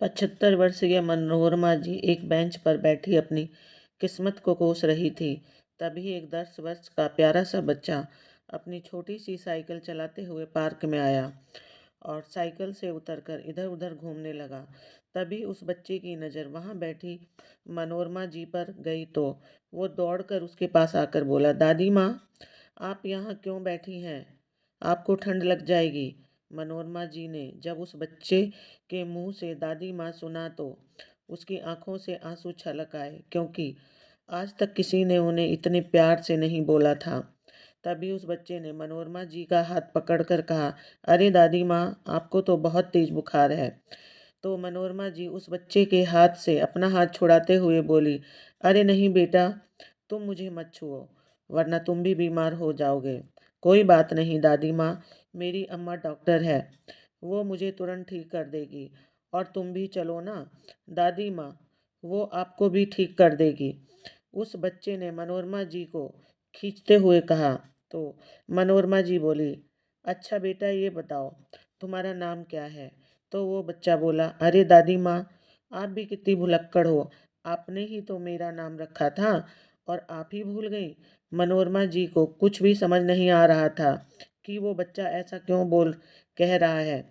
75 वर्षीय मनोरमा जी एक बेंच पर बैठी अपनी किस्मत को कोस रही थी। तभी एक 10 वर्ष का प्यारा सा बच्चा अपनी छोटी सी साइकिल चलाते हुए पार्क में आया और साइकिल से उतरकर इधर उधर घूमने लगा। तभी उस बच्चे की नज़र वहाँ बैठी मनोरमा जी पर गई तो वो दौड़कर उसके पास आकर बोला, दादी माँ, आप यहाँ क्यों बैठी हैं? आपको ठंड लग जाएगी। मनोरमा जी ने जब उस बच्चे के मुंह से दादी माँ सुना तो उसकी आंखों से आंसू छलक आए, क्योंकि आज तक किसी ने उन्हें इतने प्यार से नहीं बोला था। तभी उस बच्चे ने मनोरमा जी का हाथ पकड़कर कहा, अरे दादी माँ, आपको तो बहुत तेज बुखार है। तो मनोरमा जी उस बच्चे के हाथ से अपना हाथ छुड़ाते हुए बोली, अरे नहीं बेटा, तुम मुझे मत छुओ, वरना तुम भी बीमार हो जाओगे। कोई बात नहीं दादी माँ, मेरी अम्मा डॉक्टर है, वो मुझे तुरंत ठीक कर देगी। और तुम भी चलो ना दादी माँ, वो आपको भी ठीक कर देगी। उस बच्चे ने मनोरमा जी को खींचते हुए कहा। तो मनोरमा जी बोली, अच्छा बेटा, ये बताओ तुम्हारा नाम क्या है? तो वो बच्चा बोला, अरे दादी माँ, आप भी कितनी भुलक्कड़ हो, आपने ही तो मेरा नाम रखा था और आप ही भूल गई। मनोरमा जी को कुछ भी समझ नहीं आ रहा था कि वो बच्चा ऐसा क्यों बोल कह रहा है।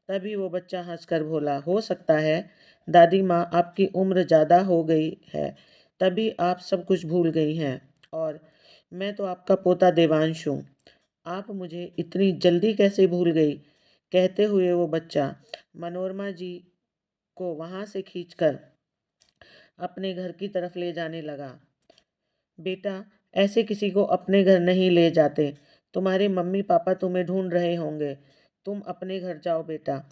तभी वो बच्चा हंसकर बोला, हो सकता है दादी माँ, आपकी उम्र ज़्यादा हो गई है, तभी आप सब कुछ भूल गई हैं। और मैं तो आपका पोता देवांश हूँ, आप मुझे इतनी जल्दी कैसे भूल गई? कहते हुए वो बच्चा मनोरमा जी को वहाँ से खींचकर अपने घर की तरफ ले जाने लगा। बेटा, ऐसे किसी को अपने घर नहीं ले जाते। तुम्हारे मम्मी पापा तुम्हें ढूंढ रहे होंगे। तुम अपने घर जाओ बेटा।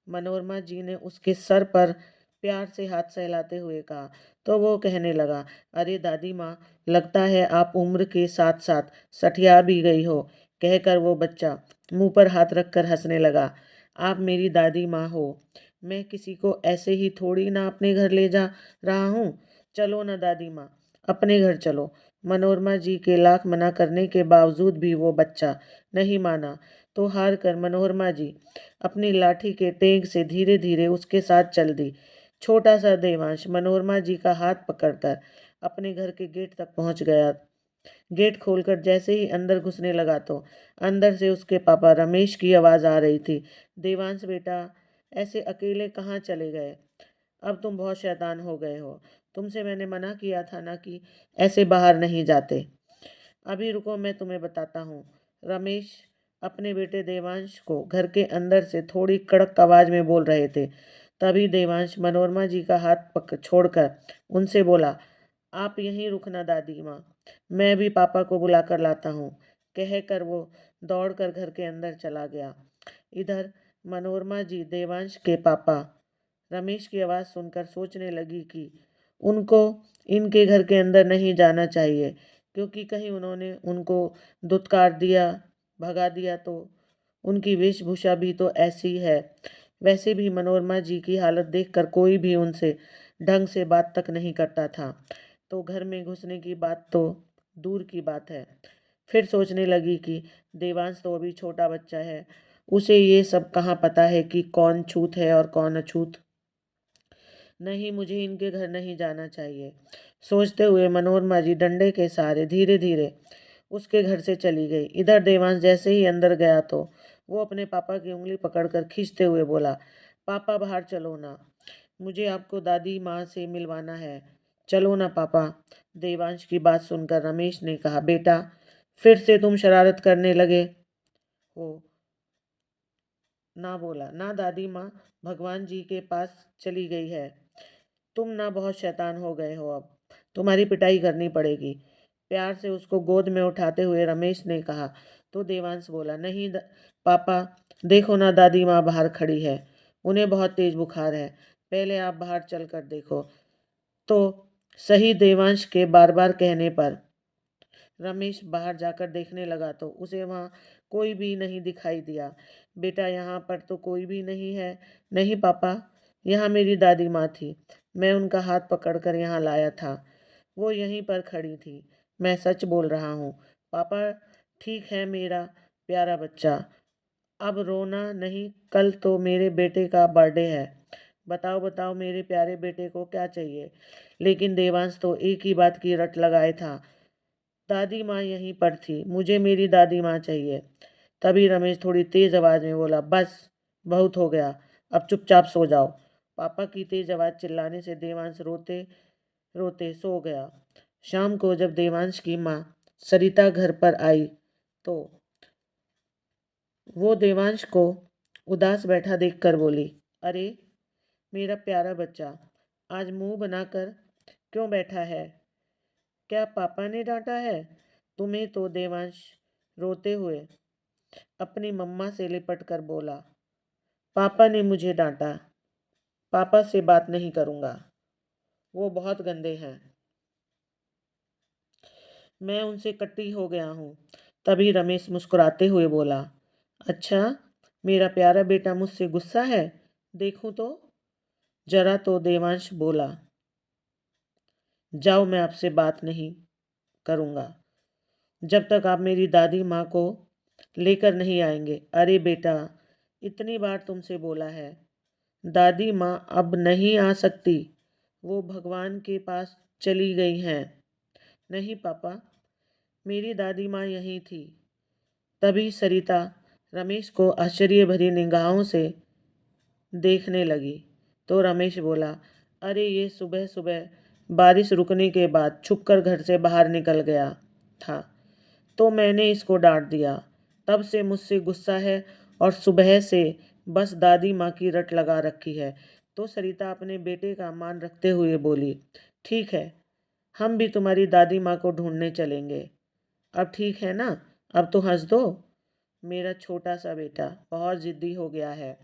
मनोरमा जी ने उसके सर पर प्यार से हाथ सहलाते हुए कहा। तो वो कहने लगा, अरे दादी माँ, लगता है आप उम्र के साथ साथ सठिया भी गई हो। कहकर वो बच्चा मुंह पर हाथ रखकर हंसने लगा। आप मेरी दादी माँ हो, मैं किसी को ऐसे ही थोड़ी ना अपने घर ले जा रहा हूँ। चलो ना दादी माँ, अपने घर चलो। मनोरमा जी के लाख मना करने के बावजूद भी वो बच्चा नहीं माना। तो हार कर मनोरमा जी अपनी लाठी के टेंग से धीरे धीरे उसके साथ चल दी। छोटा सा देवांश मनोरमा जी का हाथ पकड़कर अपने घर के गेट तक पहुंच गया। गेट खोलकर जैसे ही अंदर घुसने लगा तो अंदर से उसके पापा रमेश की आवाज़ आ रही थी, देवांश बेटा, ऐसे अकेले कहाँ चले गए? अब तुम बहुत शैतान हो गए हो। तुमसे मैंने मना किया था ना कि ऐसे बाहर नहीं जाते। अभी रुको, मैं तुम्हें बताता हूँ। रमेश अपने बेटे देवांश को घर के अंदर से थोड़ी कड़क आवाज में बोल रहे थे। तभी देवांश मनोरमा जी का हाथ पक छोड़कर उनसे बोला, आप यहीं रुकना दादी माँ, मैं भी पापा को बुला कर लाता हूँ। कहकर वो दौड़कर घर के अंदर चला गया। इधर मनोरमा जी देवांश के पापा रमेश की आवाज़ सुनकर सोचने लगी कि उनको इनके घर के अंदर नहीं जाना चाहिए, क्योंकि कहीं उन्होंने उनको दुत्कार दिया, भगा दिया तो उनकी वेशभूषा भी तो ऐसी है। वैसे भी मनोरमा जी की हालत देखकर कोई भी उनसे ढंग से बात तक नहीं करता था, तो घर में घुसने की बात तो दूर की बात है। फिर सोचने लगी कि देवांश तो अभी छोटा बच्चा है, उसे ये सब कहाँ पता है कि कौन छूत है और कौन अछूत। नहीं, मुझे इनके घर नहीं जाना चाहिए। सोचते हुए मनोरमा जी डंडे के सहारे धीरे धीरे उसके घर से चली गई। इधर देवांश जैसे ही अंदर गया तो वो अपने पापा की उंगली पकड़कर खींचते हुए बोला, पापा बाहर चलो ना, मुझे आपको दादी माँ से मिलवाना है। चलो ना पापा। देवांश की बात सुनकर रमेश ने कहा, बेटा, फिर से तुम शरारत करने लगे हो ना? बोला, ना दादी माँ, भगवान जी के पास चली गई है। तुम ना बहुत शैतान हो गए हो, अब तुम्हारी पिटाई करनी पड़ेगी। प्यार से उसको गोद में उठाते हुए रमेश ने कहा। तो देवांश बोला, नहीं पापा, देखो ना दादी माँ बाहर खड़ी है, उन्हें बहुत तेज बुखार है, पहले आप बाहर चल कर देखो। तो सही देवांश के बार बार कहने पर रमेश बाहर जाकर देखने लगा तो उसे वहाँ कोई भी नहीं दिखाई दिया। बेटा, यहाँ पर तो कोई भी नहीं है। नहीं पापा, यहाँ मेरी दादी माँ थी, मैं उनका हाथ पकड़कर यहाँ लाया था, वो यहीं पर खड़ी थी। मैं सच बोल रहा हूँ पापा। ठीक है मेरा प्यारा बच्चा, अब रोना नहीं, कल तो मेरे बेटे का बर्थडे है, बताओ बताओ मेरे प्यारे बेटे को क्या चाहिए। लेकिन देवांश तो एक ही बात की रट लगाए था, दादी माँ यहीं पर थी, मुझे मेरी दादी माँ चाहिए। तभी रमेश थोड़ी तेज आवाज में बोला, बस बहुत हो गया, अब चुपचाप सो जाओ। पापा की तेज आवाज चिल्लाने से देवांश रोते रोते सो गया। शाम को जब देवांश की माँ सरिता घर पर आई तो वो देवांश को उदास बैठा देखकर बोली, अरे मेरा प्यारा बच्चा, आज मुंह बनाकर क्यों बैठा है? क्या पापा ने डांटा है तुम्हें? तो देवांश रोते हुए अपनी मम्मा से लिपट कर बोला, पापा ने मुझे डांटा, पापा से बात नहीं करूंगा, वो बहुत गंदे हैं, मैं उनसे कट्टी हो गया हूँ। तभी रमेश मुस्कुराते हुए बोला, अच्छा मेरा प्यारा बेटा मुझसे गुस्सा है, देखूं तो। जरा तो देवांश बोला, जाओ मैं आपसे बात नहीं करूंगा जब तक आप मेरी दादी माँ को लेकर नहीं आएंगे। अरे बेटा, इतनी बार तुमसे बोला है, दादी माँ अब नहीं आ सकती, वो भगवान के पास चली गई हैं। नहीं पापा, मेरी दादी माँ यहीं थी। तभी सरिता रमेश को आश्चर्य भरी निगाहों से देखने लगी। तो रमेश बोला, अरे ये सुबह सुबह बारिश रुकने के बाद छुपकर घर से बाहर निकल गया था, तो मैंने इसको डांट दिया। तब से मुझसे गुस्सा है और सुबह से बस दादी माँ की रट लगा रखी है। तो सरिता अपने बेटे का मान रखते हुए बोली, ठीक है, हम भी तुम्हारी दादी माँ को ढूंढने चलेंगे। अब ठीक है ना? अब तो हंस दो। मेरा छोटा सा बेटा बहुत जिद्दी हो गया है।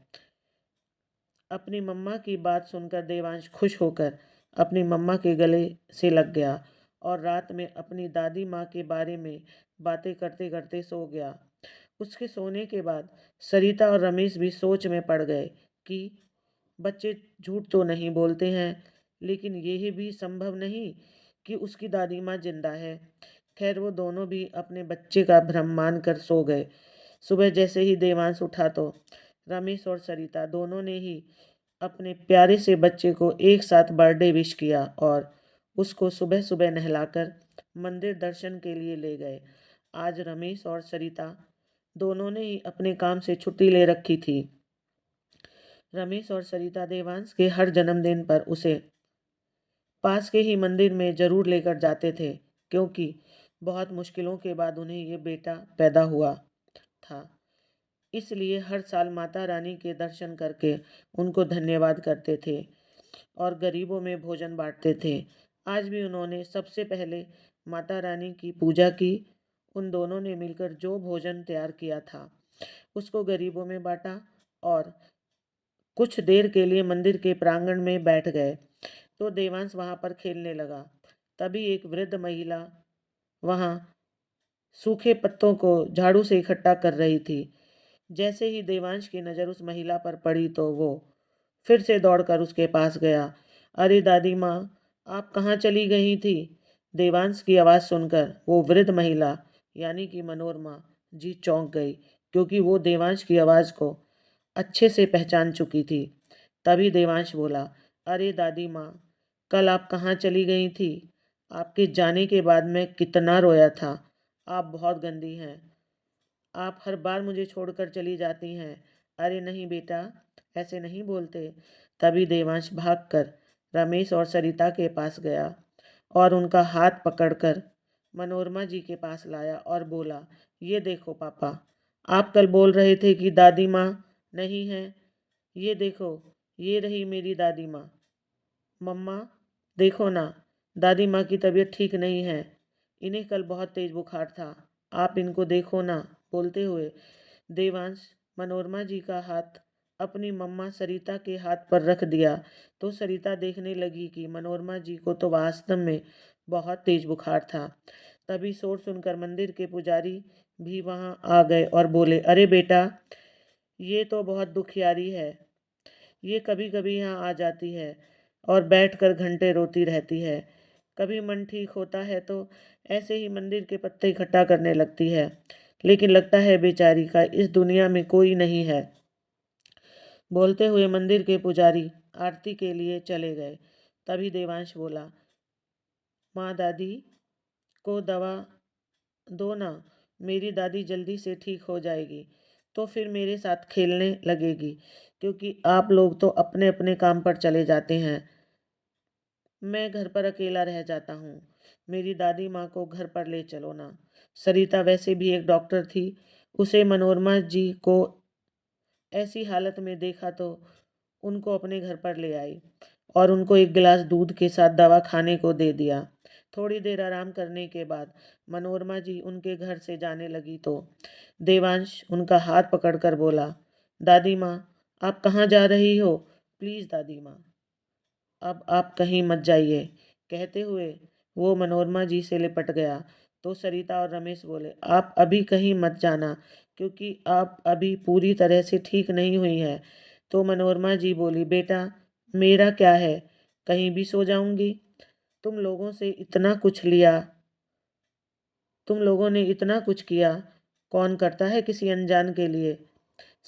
अपनी मम्मा की बात सुनकर देवांश खुश होकर अपनी मम्मा के गले से लग गया और रात में अपनी दादी माँ के बारे में बातें करते करते सो गया। उसके सोने के बाद सरिता और रमेश भी सोच में पड़ गए कि बच्चे झूठ तो नहीं बोलते हैं, लेकिन यह भी संभव नहीं कि उसकी दादी माँ जिंदा है। खैर वो दोनों भी अपने बच्चे का भ्रम मान कर सो गए। सुबह जैसे ही देवांश उठा तो रमेश और सरिता दोनों ने ही अपने प्यारे से बच्चे को एक साथ बर्थडे विश किया और उसको सुबह सुबह नहलाकर मंदिर दर्शन के लिए ले गए। आज रमेश और सरिता दोनों ने ही अपने काम से छुट्टी ले रखी थी। रमेश और सरिता देवांश के हर जन्मदिन पर उसे पास के ही मंदिर में जरूर लेकर जाते थे, क्योंकि बहुत मुश्किलों के बाद उन्हें ये बेटा पैदा हुआ था। इसलिए हर साल माता रानी के दर्शन करके उनको धन्यवाद करते थे और गरीबों में भोजन बांटते थे। आज भी उन्होंने सबसे पहले माता रानी की पूजा की। उन दोनों ने मिलकर जो भोजन तैयार किया था उसको गरीबों में बांटा और कुछ देर के लिए मंदिर के प्रांगण में बैठ गए। तो देवांश वहां पर खेलने लगा। तभी एक वृद्ध महिला वहां सूखे पत्तों को झाड़ू से इकट्ठा कर रही थी। जैसे ही देवांश की नज़र उस महिला पर पड़ी तो वो फिर से दौड़कर उसके पास गया। अरे दादी माँ, आप कहाँ चली गई थी? देवांश की आवाज़ सुनकर वो वृद्ध महिला यानी कि मनोरमा जी चौंक गई, क्योंकि वो देवांश की आवाज़ को अच्छे से पहचान चुकी थी। तभी देवांश बोला, अरे दादी माँ, कल आप कहाँ चली गई थी? आपके जाने के बाद मैं कितना रोया था। आप बहुत गंदी हैं, आप हर बार मुझे छोड़कर चली जाती हैं। अरे नहीं बेटा, ऐसे नहीं बोलते। तभी देवांश भागकर रमेश और सरिता के पास गया और उनका हाथ पकड़कर मनोरमा जी के पास लाया और बोला, ये देखो पापा, आप कल बोल रहे थे कि दादी माँ नहीं है, ये देखो, ये रही मेरी दादी माँ। मम्मा, देखो ना, दादी माँ की तबीयत ठीक नहीं है, इन्हें कल बहुत तेज बुखार था, आप इनको देखो ना। बोलते हुए देवांश मनोरमा जी का हाथ अपनी मम्मा सरिता के हाथ पर रख दिया। तो सरिता देखने लगी कि मनोरमा जी को तो वास्तव में बहुत तेज बुखार था। तभी शोर सुनकर मंदिर के पुजारी भी वहां आ गए और बोले, अरे बेटा, ये तो बहुत दुखियारी है, ये कभी कभी यहाँ आ जाती है और बैठकर घंटे रोती रहती है। कभी मन ठीक होता है तो ऐसे ही मंदिर के पत्ते इकट्ठा करने लगती है, लेकिन लगता है बेचारी का इस दुनिया में कोई नहीं है। बोलते हुए मंदिर के पुजारी आरती के लिए चले गए। तभी देवांश बोला, माँ दादी को दवा दो ना, मेरी दादी जल्दी से ठीक हो जाएगी तो फिर मेरे साथ खेलने लगेगी, क्योंकि आप लोग तो अपने अपने काम पर चले जाते हैं, मैं घर पर अकेला रह जाता हूँ। मेरी दादी माँ को घर पर ले चलो ना। सरिता वैसे भी एक डॉक्टर थी, उसे मनोरमा जी को ऐसी हालत में देखा तो उनको अपने घर पर ले आई और उनको एक गिलास दूध के साथ दवा खाने को दे दिया। थोड़ी देर आराम करने के बाद मनोरमा जी उनके घर से जाने लगी तो देवांश उनका हाथ पकड़कर बोला, दादी माँ, आप कहाँ जा रही हो? प्लीज़ दादी माँ, अब आप कहीं मत जाइए। कहते हुए वो मनोरमा जी से लिपट गया। तो सरिता और रमेश बोले, आप अभी कहीं मत जाना, क्योंकि आप अभी पूरी तरह से ठीक नहीं हुई हैं। तो मनोरमा जी बोली, बेटा मेरा क्या है, कहीं भी सो जाऊंगी। तुम लोगों से इतना कुछ लिया, तुम लोगों ने इतना कुछ किया, कौन करता है किसी अनजान के लिए।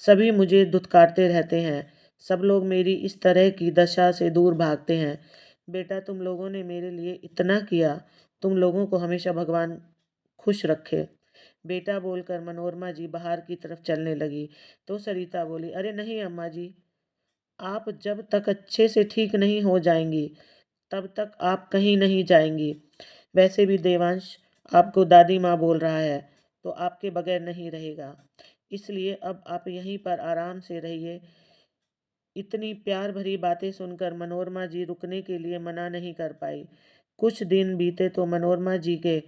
सभी मुझे धुतकारते रहते हैं, सब लोग मेरी इस तरह की दशा से दूर भागते हैं। बेटा तुम लोगों ने मेरे लिए इतना किया, तुम लोगों को हमेशा भगवान खुश रखे। बेटा बोलकर मनोरमा जी बाहर की तरफ चलने लगी। तो सरिता बोली, अरे नहीं अम्मा जी, आप जब तक अच्छे से ठीक नहीं हो जाएंगी तब तक आप कहीं नहीं जाएंगी। वैसे भी देवांश आपको दादी माँ बोल रहा है तो आपके बगैर नहीं रहेगा, इसलिए अब आप यहीं पर आराम से रहिए। इतनी प्यार भरी बातें सुनकर मनोरमा जी रुकने के लिए मना नहीं कर पाई। कुछ दिन बीते तो मनोरमा जी के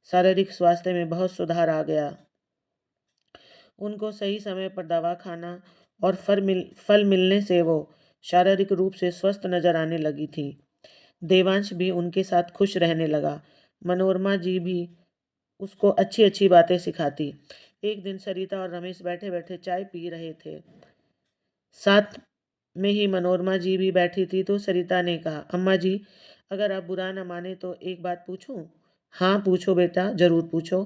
शारीरिक स्वास्थ्य में बहुत सुधार आ गया। उनको सही समय पर दवा खाना और फल मिलने से वो शारीरिक रूप से स्वस्थ नजर आने लगी थी। देवांश भी उनके साथ खुश रहने लगा। मनोरमा जी भी उसको अच्छी अच्छी बातें सिखाती। एक दिन सरिता और रमेश बैठे बैठे चाय पी रहे थे। साथ में ही मनोरमा जी भी बैठी थी। तो सरिता ने कहा, अम्मा जी, अगर आप बुरा न माने तो एक बात पूछूं? हाँ पूछो बेटा, जरूर पूछो।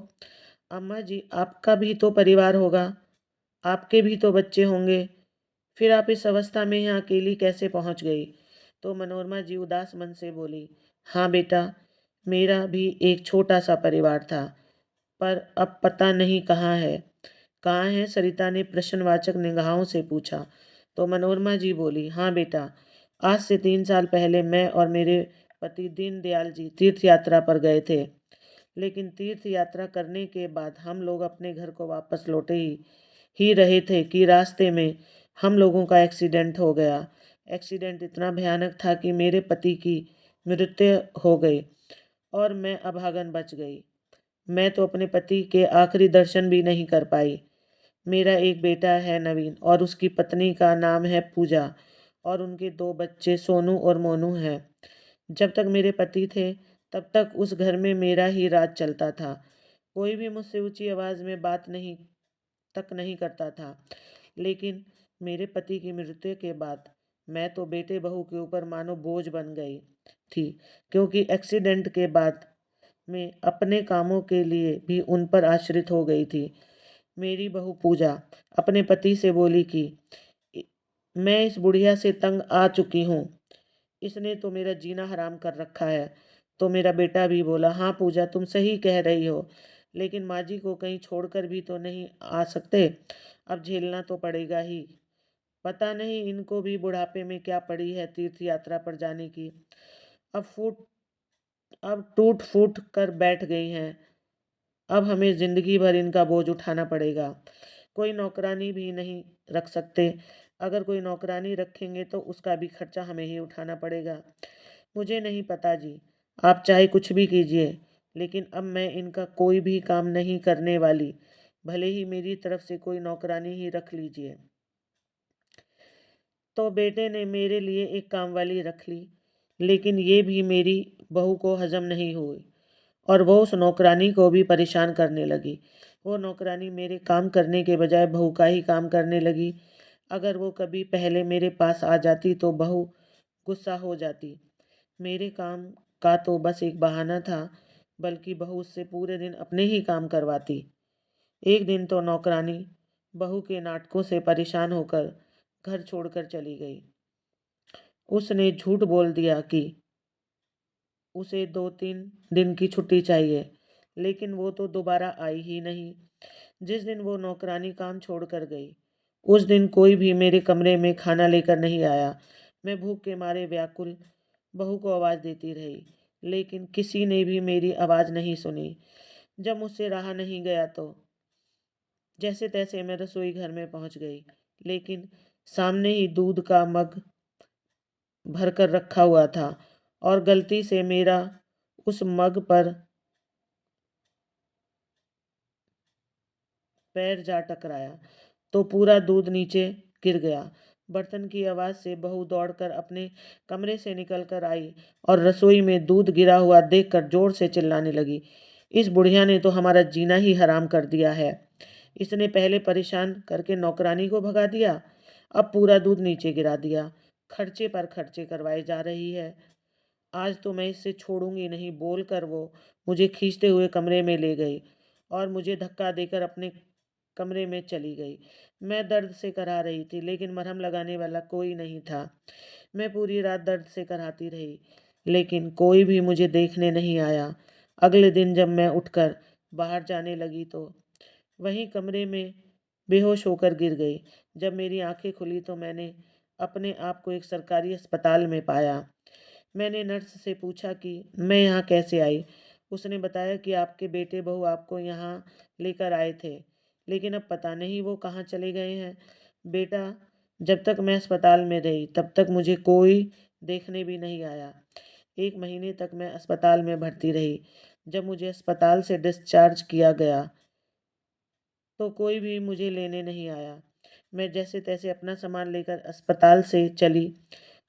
अम्मा जी, आपका भी तो परिवार होगा, आपके भी तो बच्चे होंगे, फिर आप इस अवस्था में यहाँ अकेली कैसे पहुँच गई? तो मनोरमा जी उदास मन से बोली, हाँ बेटा, मेरा भी एक छोटा सा परिवार था, पर अब पता नहीं कहाँ है। कहाँ है? सरिता ने प्रश्नवाचक निगाहों से पूछा। तो मनोरमा जी बोली, हाँ बेटा, आज से 3 साल पहले मैं और मेरे पति दीनदयाल जी तीर्थ यात्रा पर गए थे। लेकिन तीर्थ यात्रा करने के बाद हम लोग अपने घर को वापस लौटे ही रहे थे कि रास्ते में हम लोगों का एक्सीडेंट हो गया। एक्सीडेंट इतना भयानक था कि मेरे पति की मृत्यु हो गई और मैं अभागन बच गई। मैं तो अपने पति के आखिरी दर्शन भी नहीं कर पाई। मेरा एक बेटा है नवीन और उसकी पत्नी का नाम है पूजा और उनके 2 बच्चे सोनू और मोनू हैं। जब तक मेरे पति थे तब तक उस घर में मेरा ही राज चलता था। कोई भी मुझसे ऊंची आवाज में बात नहीं करता था। लेकिन मेरे पति की मृत्यु के बाद मैं तो बेटे बहू के ऊपर मानो बोझ बन गई थी, क्योंकि एक्सीडेंट के बाद मैं अपने कामों के लिए भी उन पर आश्रित हो गई थी। मेरी बहू पूजा अपने पति से बोली कि मैं इस बुढ़िया से तंग आ चुकी हूँ, इसने तो मेरा जीना हराम कर रखा है। तो मेरा बेटा भी बोला, हाँ पूजा, तुम सही कह रही हो, लेकिन माँ जी को कहीं छोड़कर भी तो नहीं आ सकते, अब झेलना तो पड़ेगा ही। पता नहीं इनको भी बुढ़ापे में क्या पड़ी है तीर्थ यात्रा पर जाने की। अब फूट अब टूट फूट कर बैठ गई हैं। अब हमें जिंदगी भर इनका बोझ उठाना पड़ेगा। कोई नौकरानी भी नहीं रख सकते, अगर कोई नौकरानी रखेंगे तो उसका भी खर्चा हमें ही उठाना पड़ेगा। मुझे नहीं पता जी, आप चाहे कुछ भी कीजिए, लेकिन अब मैं इनका कोई भी काम नहीं करने वाली, भले ही मेरी तरफ से कोई नौकरानी ही रख लीजिए। तो बेटे ने मेरे लिए एक काम वाली रख ली, लेकिन ये भी मेरी बहू को हजम नहीं हुई और वो उस नौकरानी को भी परेशान करने लगी। वो नौकरानी मेरे काम करने के बजाय बहू का ही काम करने लगी। अगर वो कभी पहले मेरे पास आ जाती तो बहू गुस्सा हो जाती। मेरे काम का तो बस एक बहाना था, बल्कि बहू उससे पूरे दिन अपने ही काम करवाती। एक दिन तो नौकरानी बहू के नाटकों से परेशान होकर घर छोड़कर चली गई। उसने झूठ बोल दिया कि उसे 2-3 दिन की छुट्टी चाहिए, लेकिन वो तो दोबारा आई ही नहीं। जिस दिन वो नौकरानी काम छोड़कर गई, उस दिन कोई भी मेरे कमरे में खाना लेकर नहीं आया। मैं भूख के मारे व्याकुल बहू को आवाज़ देती रही, लेकिन किसी ने भी मेरी आवाज़ नहीं सुनी। जब मुझसे रहा नहीं गया तो जैसे तैसे मैं रसोई घर में पहुंच गई, लेकिन सामने ही दूध का मग भरकर रखा हुआ था और गलती से मेरा उस मग पर पैर जा टकराया तो पूरा दूध नीचे गिर गया। बर्तन की आवाज़ से बहू दौड़कर अपने कमरे से निकल कर आई और रसोई में दूध गिरा हुआ देखकर जोर से चिल्लाने लगी, इस बुढ़िया ने तो हमारा जीना ही हराम कर दिया है। इसने पहले परेशान करके नौकरानी को भगा दिया, अब पूरा दूध नीचे गिरा दिया। खर्चे पर खर्चे करवाए जा रही है। आज तो मैं इसे छोड़ूंगी नहीं, बोलकर वो मुझे खींचते हुए कमरे में ले गई और मुझे धक्का देकर अपने कमरे में चली गई। मैं दर्द से कराह रही थी, लेकिन मरहम लगाने वाला कोई नहीं था। मैं पूरी रात दर्द से कराहती रही, लेकिन कोई भी मुझे देखने नहीं आया। अगले दिन जब मैं उठकर बाहर जाने लगी तो वहीं कमरे में बेहोश होकर गिर गई। जब मेरी आंखें खुली तो मैंने अपने आप को एक सरकारी अस्पताल में पाया। मैंने नर्स से पूछा कि मैं यहाँ कैसे आई। उसने बताया कि आपके बेटे बहू आपको यहाँ लेकर आए थे, लेकिन अब पता नहीं वो कहाँ चले गए हैं। बेटा, जब तक मैं अस्पताल में रही तब तक मुझे कोई देखने भी नहीं आया। 1 महीने तक मैं अस्पताल में भर्ती रही। जब मुझे अस्पताल से डिस्चार्ज किया गया तो कोई भी मुझे लेने नहीं आया। मैं जैसे तैसे अपना सामान लेकर अस्पताल से चली।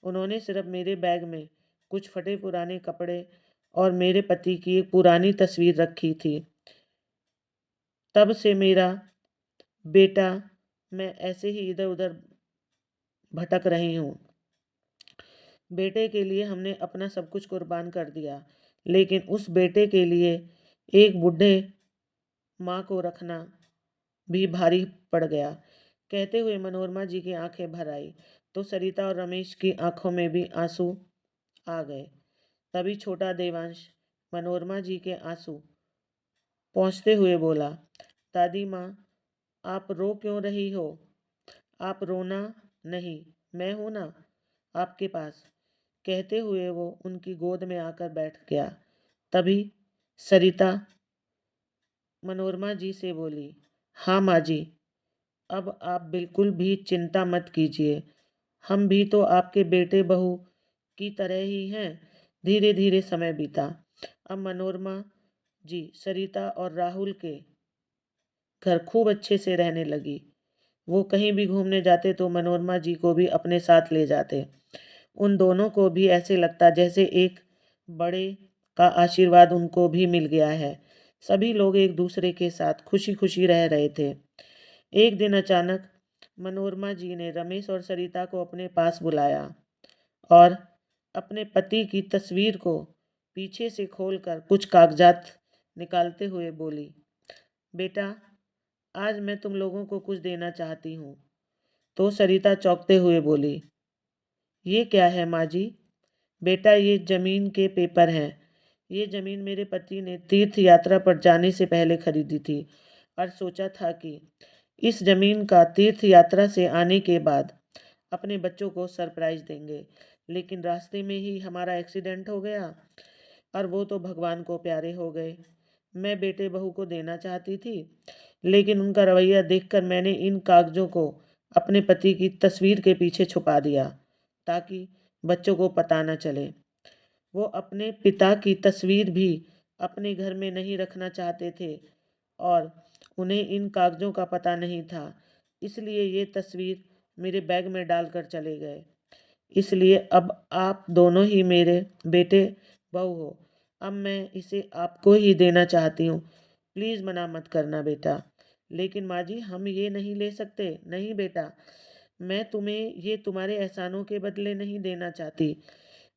उन्होंने सिर्फ मेरे बैग में कुछ फटे पुराने कपड़े और मेरे पति की एक पुरानी तस्वीर रखी थी। तब से मेरा बेटा मैं ऐसे ही इधर उधर भटक रही हूँ। बेटे के लिए हमने अपना सब कुछ कुर्बान कर दिया, लेकिन उस बेटे के लिए एक बूढ़े माँ को रखना भी भारी पड़ गया। कहते हुए मनोरमा जी की आंखें भर आई तो सरिता और रमेश की आंखों में भी आंसू आ गए। तभी छोटा देवांश मनोरमा जी के आंसू पहुंचते हुए बोला, दादी माँ, आप रो क्यों रही हो? आप रोना नहीं, मैं हूं ना आपके पास। कहते हुए वो उनकी गोद में आकर बैठ गया। तभी सरिता मनोरमा जी से बोली, हाँ माँ जी, अब आप बिल्कुल भी चिंता मत कीजिए। हम भी तो आपके बेटे बहू की तरह ही हैं। धीरे धीरे समय बीता। अब मनोरमा जी सरिता और राहुल के घर खूब अच्छे से रहने लगी। वो कहीं भी घूमने जाते तो मनोरमा जी को भी अपने साथ ले जाते। उन दोनों को भी ऐसे लगता जैसे एक बड़े का आशीर्वाद उनको भी मिल गया है। सभी लोग एक दूसरे के साथ खुशी खुशी रह रहे थे। एक दिन अचानक मनोरमा जी ने रमेश और सरिता को अपने पास बुलाया और अपने पति की तस्वीर को पीछे से खोलकर कुछ कागजात निकालते हुए बोली, बेटा, आज मैं तुम लोगों को कुछ देना चाहती हूँ। तो सरिता चौंकते हुए बोली, ये क्या है माँ जी? बेटा, ये जमीन के पेपर हैं। ये जमीन मेरे पति ने तीर्थ यात्रा पर जाने से पहले खरीदी थी और सोचा था कि इस जमीन का तीर्थ यात्रा से आने के बाद अपने बच्चों को सरप्राइज देंगे। लेकिन रास्ते में ही हमारा एक्सीडेंट हो गया और वो तो भगवान को प्यारे हो गए। मैं बेटे बहू को देना चाहती थी, लेकिन उनका रवैया देखकर मैंने इन कागजों को अपने पति की तस्वीर के पीछे छुपा दिया ताकि बच्चों को पता न चले। वो अपने पिता की तस्वीर भी अपने घर में नहीं रखना चाहते थे और उन्हें इन कागजों का पता नहीं था। इसलिए ये तस्वीर मेरे बैग में डालकर चले गए। इसलिए अब आप दोनों ही मेरे बेटे बहू हो। अब मैं इसे आपको ही देना चाहती हूँ। प्लीज़ मना मत करना बेटा। लेकिन माँ जी, हम ये नहीं ले सकते। नहीं बेटा, मैं तुम्हें ये तुम्हारे एहसानों के बदले नहीं देना चाहती।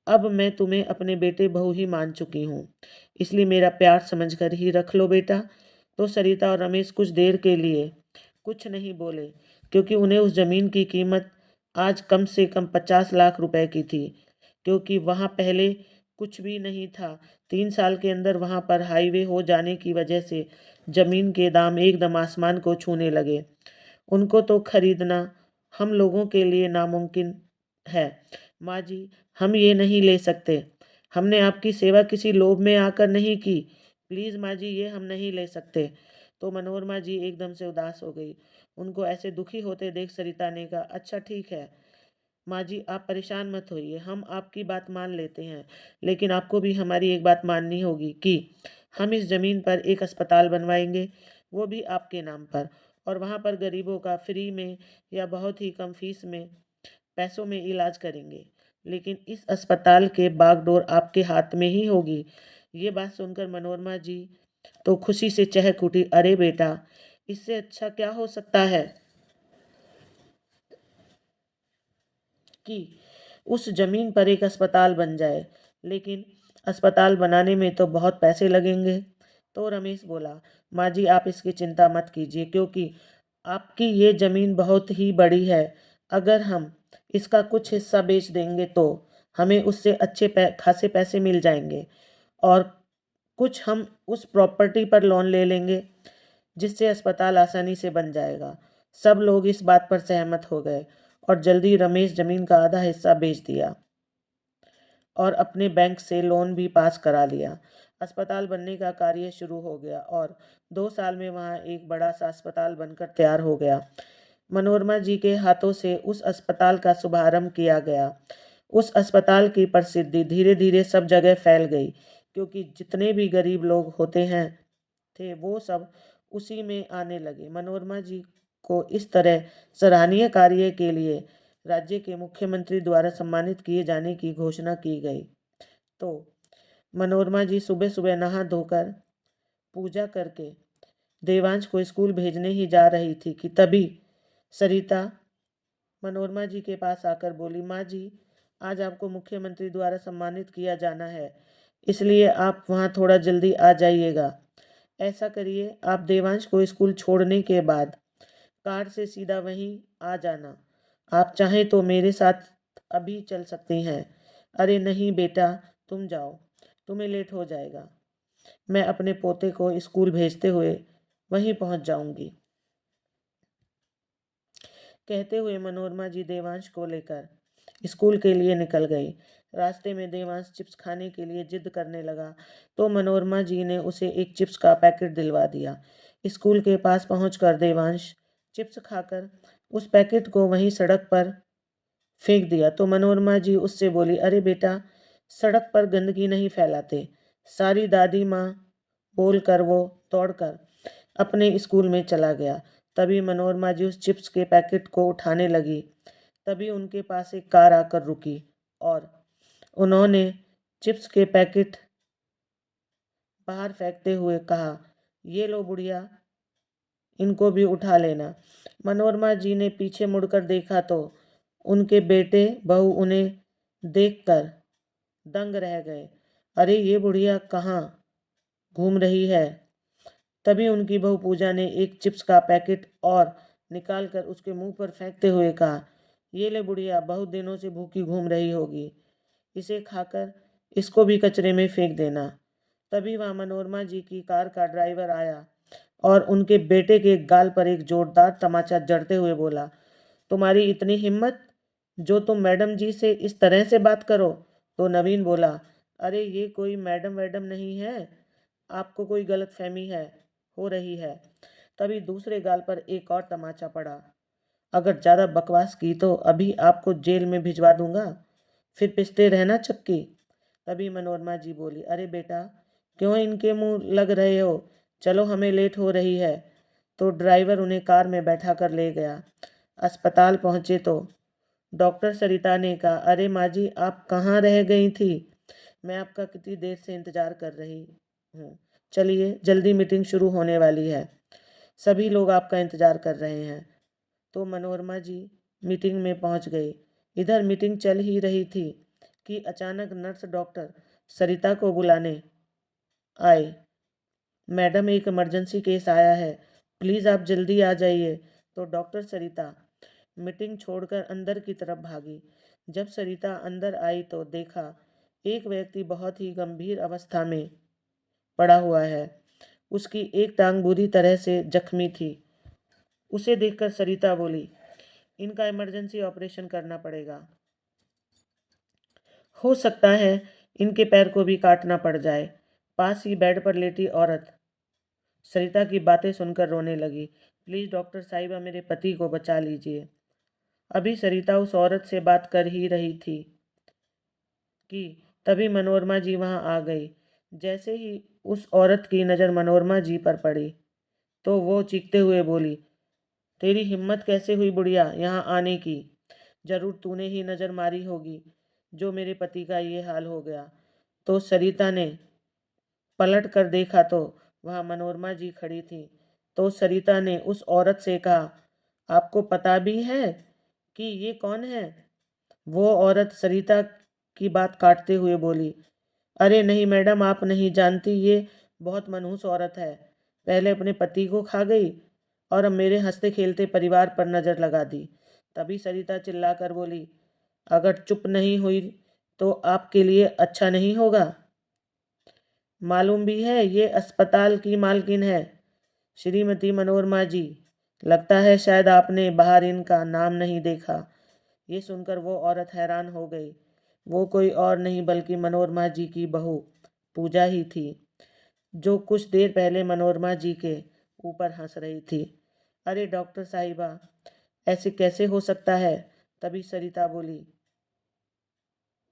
अब मैं तुम्हें अपने बेटे बहू ही मान चुकी हूँ, इसलिए मेरा प्यार समझकर ही रख लो बेटा। तो सरिता और रमेश कुछ देर के लिए कुछ नहीं बोले, क्योंकि उन्हें उस जमीन की कीमत आज कम से कम 50 लाख रुपए की थी, क्योंकि वहाँ पहले कुछ भी नहीं था। 3 साल के अंदर वहाँ पर हाईवे हो जाने की वजह से ज़मीन के दाम एकदम आसमान को छूने लगे। उनको तो खरीदना हम लोगों के लिए नामुमकिन है। माँ जी, हम ये नहीं ले सकते। हमने आपकी सेवा किसी लोभ में आकर नहीं की। प्लीज़ माँ जी, ये हम नहीं ले सकते। तो मनोरमा जी एकदम से उदास हो गई। उनको ऐसे दुखी होते देख सरिता ने कहा, अच्छा ठीक है माँ जी, आप परेशान मत होइए, हम आपकी बात मान लेते हैं। लेकिन आपको भी हमारी एक बात माननी होगी कि हम इस ज़मीन पर एक अस्पताल बनवाएंगे, वो भी आपके नाम पर। और वहाँ पर गरीबों का फ्री में या बहुत ही कम फीस में पैसों में इलाज करेंगे। लेकिन इस अस्पताल के बागडोर आपके हाथ में ही होगी। ये बात सुनकर मनोरमा जी तो खुशी से चहक उठी। अरे बेटा, इससे अच्छा क्या हो सकता है कि उस जमीन पर एक अस्पताल बन जाए। लेकिन अस्पताल बनाने में तो बहुत पैसे लगेंगे। तो रमेश बोला, माँ जी आप इसकी चिंता मत कीजिए, क्योंकि आपकी ये जमीन बहुत ही बड़ी है। अगर हम इसका कुछ हिस्सा बेच देंगे तो हमें उससे अच्छे खासे पैसे मिल जाएंगे, और कुछ हम उस प्रॉपर्टी पर लोन ले लेंगे, जिससे अस्पताल आसानी से बन जाएगा। सब लोग इस बात पर सहमत हो गए और जल्दी रमेश जमीन का आधा हिस्सा बेच दिया और अपने बैंक से लोन भी पास करा लिया। अस्पताल बनने का कार्य शुरू हो गया और 2 साल में वहाँ एक बड़ा सा अस्पताल बनकर तैयार हो गया। मनोरमा जी के हाथों से उस अस्पताल का शुभारंभ किया गया। उस अस्पताल की प्रसिद्धि धीरे धीरे सब जगह फैल गई, क्योंकि जितने भी गरीब लोग होते हैं थे वो सब उसी में आने लगे। मनोरमा जी को इस तरह सराहनीय कार्य के लिए राज्य के मुख्यमंत्री द्वारा सम्मानित किए जाने की घोषणा की गई। तो मनोरमा जी सुबह सुबह नहा धोकर पूजा करके देवांश को स्कूल भेजने ही जा रही थी कि तभी सरिता मनोरमा जी के पास आकर बोली, माँ जी आज आपको मुख्यमंत्री द्वारा सम्मानित किया जाना है, इसलिए आप वहाँ थोड़ा जल्दी आ जाइएगा। ऐसा करिए, आप देवांश को स्कूल छोड़ने के बाद कार से सीधा वहीं आ जाना। आप चाहें तो मेरे साथ अभी चल सकती हैं। अरे नहीं बेटा, तुम जाओ, तुम्हें लेट हो जाएगा। मैं अपने पोते को स्कूल भेजते हुए वहीं पहुंच जाऊंगी। कहते हुए मनोरमा जी देवांश को लेकर स्कूल के लिए निकल गई। रास्ते में देवांश चिप्स खाने के लिए जिद करने लगा, तो मनोरमा जी ने उसे एक चिप्स का पैकेट दिलवा दिया। स्कूल के पास पहुंचकर देवांश चिप्स खाकर उस पैकेट को वहीं सड़क पर फेंक दिया। तो मनोरमा जी उससे बोली, अरे बेटा, सड़क पर गंदगी नहीं फैलाते। सारी दादी माँ बोलकर वो दौड़कर अपने स्कूल में चला गया। तभी मनोरमा जी उस चिप्स के पैकेट को उठाने लगी। तभी उनके पास एक कार आकर रुकी और उन्होंने चिप्स के पैकेट बाहर फेंकते हुए कहा, ये लो बुढ़िया, इनको भी उठा लेना। मनोरमा जी ने पीछे मुड़कर देखा तो उनके बेटे बहू उन्हें देखकर दंग रह गए। अरे ये बुढ़िया कहाँ घूम रही है। तभी उनकी बहू पूजा ने एक चिप्स का पैकेट और निकालकर उसके मुंह पर फेंकते हुए कहा, ये ले बुढ़िया, बहुत दिनों से भूखी घूम रही होगी, इसे खाकर इसको भी कचरे में फेंक देना। तभी वहां मनोरमा जी की कार का ड्राइवर आया और उनके बेटे के गाल पर एक जोरदार तमाचा जड़ते हुए बोला, तुम्हारी इतनी हिम्मत जो तुम मैडम जी से इस तरह से बात करो। तो नवीन बोला, अरे ये कोई मैडम वैडम नहीं है, आपको कोई गलत फहमी है हो रही है। तभी दूसरे गाल पर एक और तमाचा पड़ा। अगर ज़्यादा बकवास की तो अभी आपको जेल में भिजवा दूंगा, फिर पिसते रहना चक्की। तभी मनोरमा जी बोली, अरे बेटा, क्यों इनके मुंह लग रहे हो, चलो हमें लेट हो रही है। तो ड्राइवर उन्हें कार में बैठा कर ले गया। अस्पताल पहुंचे तो डॉक्टर सरिता ने कहा, अरे माँ जी आप कहाँ रह गई थी, मैं आपका कितनी देर से इंतजार कर रही हूँ। चलिए जल्दी मीटिंग शुरू होने वाली है, सभी लोग आपका इंतजार कर रहे हैं। तो मनोरमा जी मीटिंग में पहुंच गई। इधर मीटिंग चल ही रही थी कि अचानक नर्स डॉक्टर सरिता को बुलाने आए। मैडम एक इमरजेंसी केस आया है, प्लीज़ आप जल्दी आ जाइए। तो डॉक्टर सरिता मीटिंग छोड़कर अंदर की तरफ भागी। जब सरिता अंदर आई तो देखा एक व्यक्ति बहुत ही गंभीर अवस्था में पड़ा हुआ है। उसकी एक टांग बुरी तरह से जख्मी थी। उसे देखकर सरिता बोली, इनका इमरजेंसी ऑपरेशन करना पड़ेगा। हो सकता है इनके पैर को भी काटना पड़ जाए। पास ही बेड पर लेटी औरत सरिता की बातें सुनकर रोने लगी। प्लीज डॉक्टर साहिबा, मेरे पति को बचा लीजिए। अभी सरिता उस औरत से बात कर ही रही थी कि तभी मनोरमा जी वहां आ गई। जैसे ही उस औरत की नज़र मनोरमा जी पर पड़ी तो वो चीखते हुए बोली, तेरी हिम्मत कैसे हुई बुढ़िया यहाँ आने की? जरूर तूने ही नज़र मारी होगी जो मेरे पति का ये हाल हो गया। तो सरिता ने पलट कर देखा तो वहां मनोरमा जी खड़ी थी। तो सरिता ने उस औरत से कहा, आपको पता भी है कि ये कौन है? वो औरत सरिता की बात काटते हुए बोली, अरे नहीं मैडम, आप नहीं जानती, ये बहुत मनहूस औरत है। पहले अपने पति को खा गई और अब मेरे हंसते खेलते परिवार पर नजर लगा दी। तभी सरिता चिल्लाकर बोली, अगर चुप नहीं हुई तो आपके लिए अच्छा नहीं होगा। मालूम भी है ये अस्पताल की मालकिन है, श्रीमती मनोरमा जी। लगता है शायद आपने बाहर इनका नाम नहीं देखा। ये सुनकर वो औरत हैरान हो गई। वो कोई और नहीं बल्कि मनोरमा जी की बहू पूजा ही थी, जो कुछ देर पहले मनोरमा जी के ऊपर हंस रही थी। अरे डॉक्टर साहिबा, ऐसे कैसे हो सकता है? तभी सरिता बोली,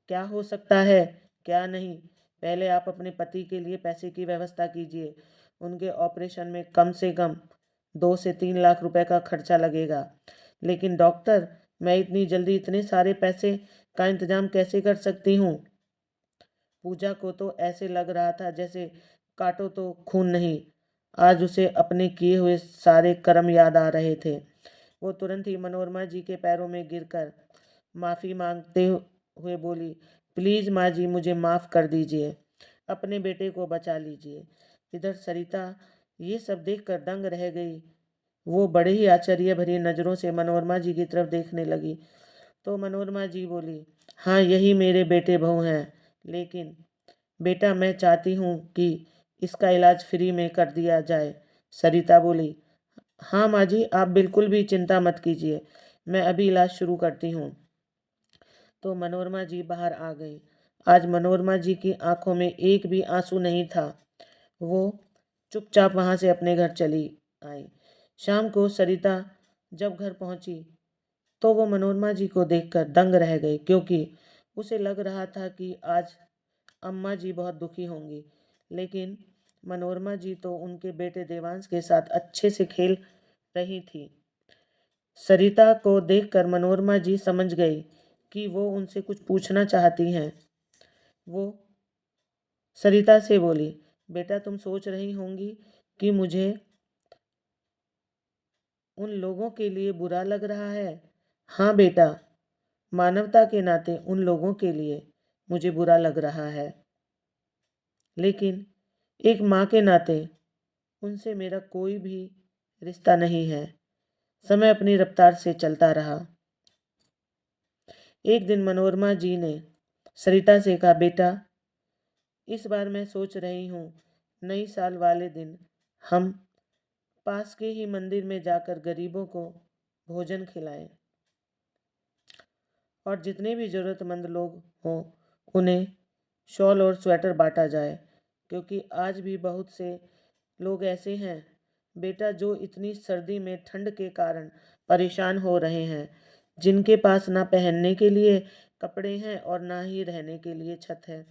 क्या हो सकता है क्या नहीं, पहले आप अपने पति के लिए पैसे की व्यवस्था कीजिए। उनके ऑपरेशन में कम से कम 2 से 3 लाख रुपए का खर्चा लगेगा। लेकिन डॉक्टर, मैं इतनी जल्दी इतने सारे पैसे का इंतजाम कैसे कर सकती हूँ? पूजा को तो ऐसे लग रहा था जैसे काटो तो खून नहीं। आज उसे अपने किए हुए सारे कर्म याद आ रहे थे। वो तुरंत ही मनोरमा जी के पैरों में गिरकर माफ़ी मांगते हुए बोली, प्लीज़ माँ जी, मुझे माफ़ कर दीजिए, अपने बेटे को बचा लीजिए। इधर सरिता ये सब देखकर दंग रह गई। वो बड़े ही आश्चर्य भरी नज़रों से मनोरमा जी की तरफ देखने लगी। तो मनोरमा जी बोली, हाँ यही मेरे बेटे बहू हैं, लेकिन बेटा मैं चाहती हूँ कि इसका इलाज फ्री में कर दिया जाए। सरिता बोली, हाँ माँ जी, आप बिल्कुल भी चिंता मत कीजिए, मैं अभी इलाज शुरू करती हूँ। तो मनोरमा जी बाहर आ गई। आज मनोरमा जी की आंखों में एक भी आंसू नहीं था। वो चुपचाप वहां से अपने घर चली आई। शाम को सरिता जब घर पहुंची तो वो मनोरमा जी को देखकर दंग रह गई, क्योंकि उसे लग रहा था कि आज अम्मा जी बहुत दुखी होंगी। लेकिन मनोरमा जी तो उनके बेटे देवांश के साथ अच्छे से खेल रही थी। सरिता को देखकर मनोरमा जी समझ गई कि वो उनसे कुछ पूछना चाहती हैं। वो सरिता से बोली, बेटा तुम सोच रही होंगी कि मुझे उन लोगों के लिए बुरा लग रहा है। हाँ बेटा, मानवता के नाते उन लोगों के लिए मुझे बुरा लग रहा है, लेकिन एक माँ के नाते उनसे मेरा कोई भी रिश्ता नहीं है। समय अपनी रफ्तार से चलता रहा। एक दिन मनोरमा जी ने सरिता से कहा, बेटा इस बार मैं सोच रही हूँ नई साल वाले दिन हम पास के ही मंदिर में जाकर गरीबों को भोजन खिलाएं और जितने भी ज़रूरतमंद लोग हों उन्हें शॉल और स्वेटर बांटा जाए, क्योंकि आज भी बहुत से लोग ऐसे हैं बेटा जो इतनी सर्दी में ठंड के कारण परेशान हो रहे हैं, जिनके पास ना पहनने के लिए कपड़े हैं और ना ही रहने के लिए छत है।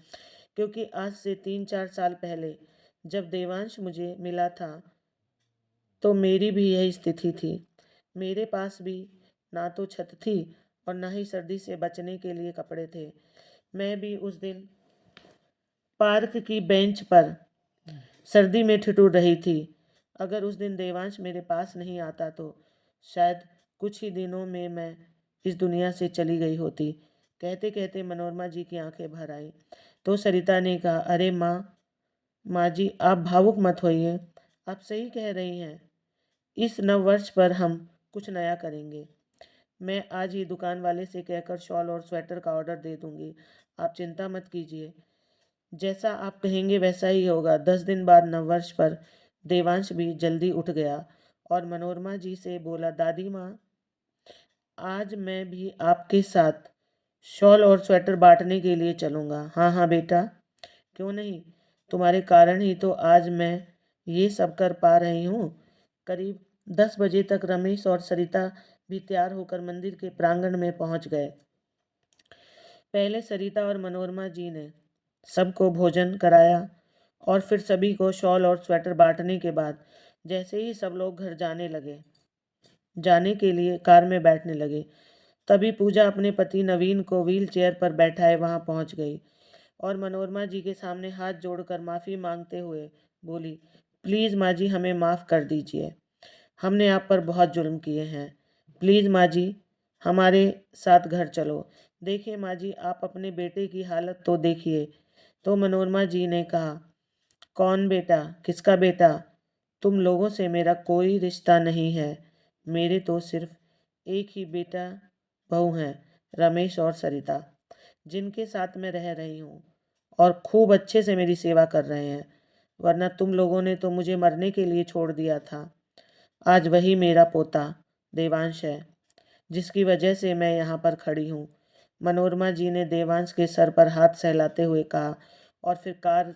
क्योंकि आज से 3-4 साल पहले जब देवांश मुझे मिला था तो मेरी भी यही स्थिति थी। मेरे पास भी ना तो छत थी और ना ही सर्दी से बचने के लिए कपड़े थे। मैं भी उस दिन पार्क की बेंच पर सर्दी में ठिठुर रही थी। अगर उस दिन देवांश मेरे पास नहीं आता तो शायद कुछ ही दिनों में मैं इस दुनिया से चली गई होती। कहते कहते मनोरमा जी की आंखें भर आई। तो सरिता ने कहा, अरे माँ जी आप भावुक मत होइए, आप सही कह रही हैं। इस नव वर्ष पर हम कुछ नया करेंगे। मैं आज ही दुकान वाले से कहकर शॉल और स्वेटर का ऑर्डर दे दूंगी, आप चिंता मत कीजिए। जैसा आप कहेंगे वैसा ही होगा। 10 दिन बाद नववर्ष पर देवांश भी जल्दी उठ गया और मनोरमा जी से बोला, दादी माँ, आज मैं भी आपके साथ शॉल और स्वेटर बांटने के लिए चलूँगा। हाँ हाँ बेटा, क्यों नहीं, तुम्हारे कारण ही तो आज मैं ये सब कर पा रही हूँ। करीब 10 बजे तक रमेश और सरिता भी तैयार होकर मंदिर के प्रांगण में पहुंच गए। पहले सरिता और मनोरमा जी ने सबको भोजन कराया और फिर सभी को शॉल और स्वेटर बांटने के बाद जैसे ही सब लोग घर जाने के लिए कार में बैठने लगे, तभी पूजा अपने पति नवीन को व्हील चेयर पर बैठाए वहां पहुंच गई और मनोरमा जी के सामने हाथ जोड़कर माफ़ी मांगते हुए बोली, प्लीज़ माँ जी, हमें माफ़ कर दीजिए। हमने आप पर बहुत जुल्म किए हैं। प्लीज़ माँ जी, हमारे साथ घर चलो। देखिए माँ जी, आप अपने बेटे की हालत तो देखिए। तो मनोरमा जी ने कहा, कौन बेटा, किसका बेटा? तुम लोगों से मेरा कोई रिश्ता नहीं है। मेरे तो सिर्फ एक ही बेटा बहू हैं, रमेश और सरिता, जिनके साथ मैं रह रही हूँ और खूब अच्छे से मेरी सेवा कर रहे हैं। वरना तुम लोगों ने तो मुझे मरने के लिए छोड़ दिया था। आज वही मेरा पोता देवांश है, जिसकी वजह से मैं यहाँ पर खड़ी हूँ। मनोरमा जी ने देवांश के सर पर हाथ सहलाते हुए कहा और फिर कार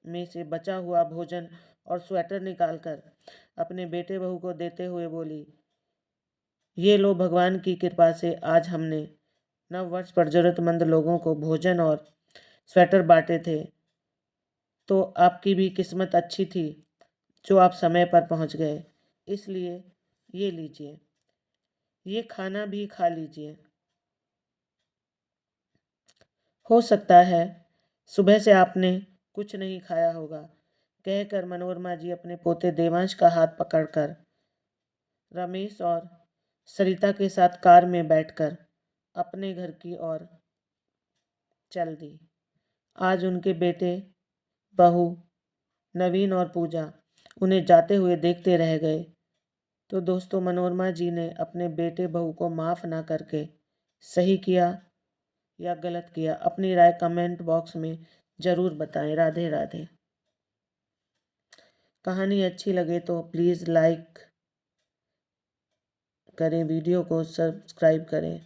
में से बचा हुआ भोजन और स्वेटर निकालकर अपने बेटे बहू को देते हुए बोली, ये लो, भगवान की कृपा से आज हमने नव वर्ष पर जरूरतमंद लोगों को भोजन और स्वेटर बांटे थे, तो आपकी भी किस्मत अच्छी थी जो आप समय पर पहुंच गए। इसलिए ये लीजिए, ये खाना भी खा लीजिए। हो सकता है सुबह से आपने कुछ नहीं खाया होगा। कहकर मनोरमा जी अपने पोते देवांश का हाथ पकड़कर रमेश और सरिता के साथ कार में बैठकर अपने घर की ओर चल दी। आज उनके बेटे बहू नवीन और पूजा उन्हें जाते हुए देखते रह गए। तो दोस्तों, मनोरमा जी ने अपने बेटे बहू को माफ़ ना करके सही किया या गलत किया, अपनी राय कमेंट बॉक्स में ज़रूर बताएं। राधे राधे। कहानी अच्छी लगे तो प्लीज़ लाइक करें, वीडियो को सब्सक्राइब करें।